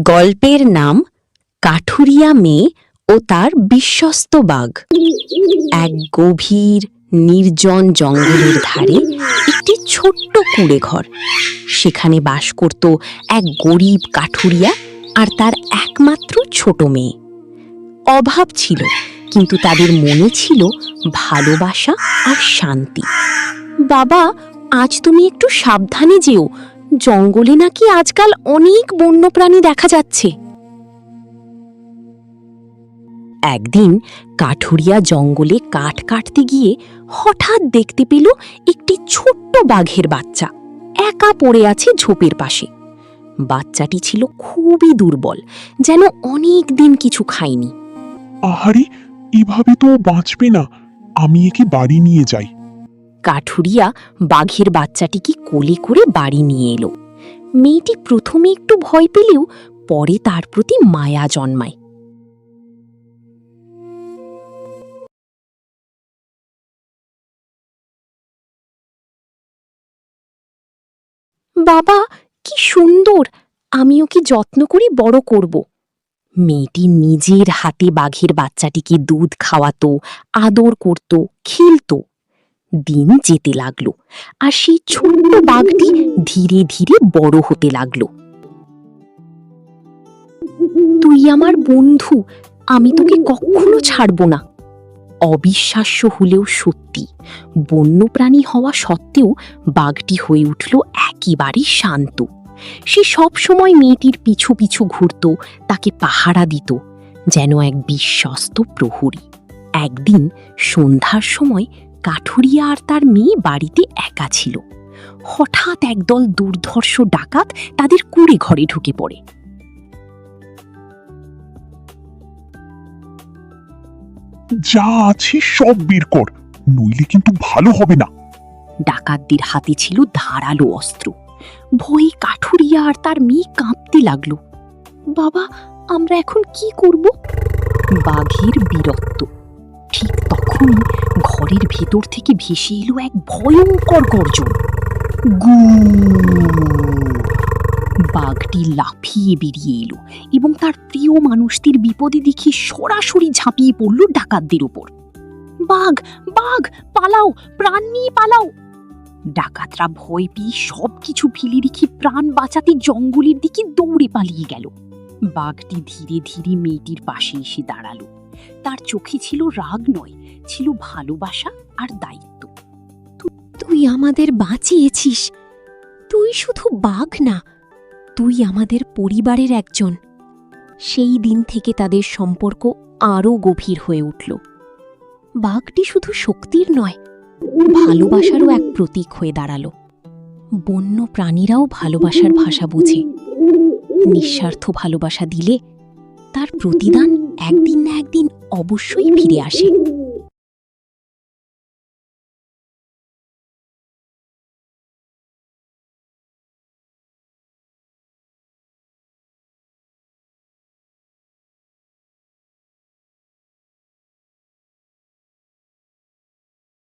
গল্পের নাম কাঠুরিয়া মেয়ে ও তার বিশ্বস্ত বাঘ। এক গভীর নির্জন জঙ্গলের ধারে একটি ছোট্ট কুঁড়ে ঘর। সেখানে বাস করত এক গরিব কাঠুরিয়া আর তার একমাত্র ছোট মেয়ে। অভাব ছিল, কিন্তু তাদের মনে ছিল ভালোবাসা আর শান্তি। বাবা, আজ তুমি একটু সাবধানে যেও, জঙ্গলে নাকি আজকাল অনেক বন্যপ্রাণী দেখা যাচ্ছে। একদিন কাঠুরিয়া জঙ্গলে কাঠ কাটতে গিয়ে হঠাৎ দেখতে পেল একটি ছোট্ট বাঘের বাচ্চা একা পড়ে আছে ঝোপের পাশে। বাচ্চাটি ছিল খুবই দুর্বল, যেন অনেক দিন কিছু খায়নি। আহারে, এভাবে তো বাঁচবে না, আমি একে বাড়ি নিয়ে যাই। কাঠুরিয়া বাঘের বাচ্চাটিকে কোলে করে বাড়ি নিয়ে এলো। মেয়েটি প্রথমে একটু ভয় পেলেও পরে তার প্রতি মায়া জন্মায়। বাবা, কি সুন্দর, আমি ওকে যত্ন করে বড় করব। মেয়েটি নিজের হাতে বাঘের বাচ্চাটিকে দুধ খাওয়াতো, আদর করত, খেলত। দিন যেতে লাগলো, আর সেই ছোট্ট বাঘটি ধীরে ধীরে বড় হতে লাগলো। তুই আমার বন্ধু, আমি তোকে কখনো ছাড়ব না। অবিশ্বাস্য হলেও সত্যি, বন্যপ্রাণী হওয়া সত্ত্বেও বাঘটি হয়ে উঠল একেবারে শান্ত। সে সব সময় মেয়েটির পিছু পিছু ঘুরত, তাকে পাহারা দিত, যেন এক বিশ্বস্ত প্রহরী। একদিন সন্ধ্যার সময় কাঠুরিয়া আর তার মেয়ে বাড়িতে একা ছিল। হঠাৎ একদল দুর্ধর্ষ ডাকাত তাদের কুঁড়ে ঘরে ঢুকে পড়ে। যা আছে সব বের কর, নইলে কিন্তু ভালো হবে না। ডাকাতদের হাতে ছিল ধারালো অস্ত্র। ভয়ে কাঠুরিয়া আর তার মেয়ে কাঁপতে লাগলো। বাবা, আমরা এখন কি করব? বাঘের বীরত্ব। ঠিক তখনই ঘরের ভেতর থেকে ভেসে এলো এক ভয়ঙ্কর গর্জন। গু! বাঘটি লাফিয়ে বেরিয়ে এলো এবং তার প্রিয় মানুষটির বিপদে দেখে সরাসরি ঝাঁপিয়ে পড়ল ডাকাতদের উপর। বাঘ, বাঘ, পালাও, প্রাণ নিয়ে পালাও! ডাকাতরা ভয় পেয়ে সবকিছু ফেলে রেখে প্রাণ বাঁচাতে জঙ্গলের দিকে দৌড়ে পালিয়ে গেল। বাঘটি ধীরে ধীরে মেয়েটির পাশে এসে দাঁড়ালো। তার চোখে ছিল রাগ নয়, ছিল ভালোবাসা আর দায়িত্ব। তুই আমাদের বাঁচিয়েছিস। তুই শুধু বাঘ না, তুই আমাদের পরিবারের একজন। সেই দিন থেকে তাদের সম্পর্ক আরও গভীর হয়ে উঠল। বাঘটি শুধু শক্তির নয়, ভালোবাসারও এক প্রতীক হয়ে দাঁড়ালো। বন্য প্রাণীরাও ভালোবাসার ভাষা বোঝে। নিঃস্বার্থ ভালোবাসা দিলে তার প্রতিদান একদিন না একদিন অবশ্যই ফিরে আসে।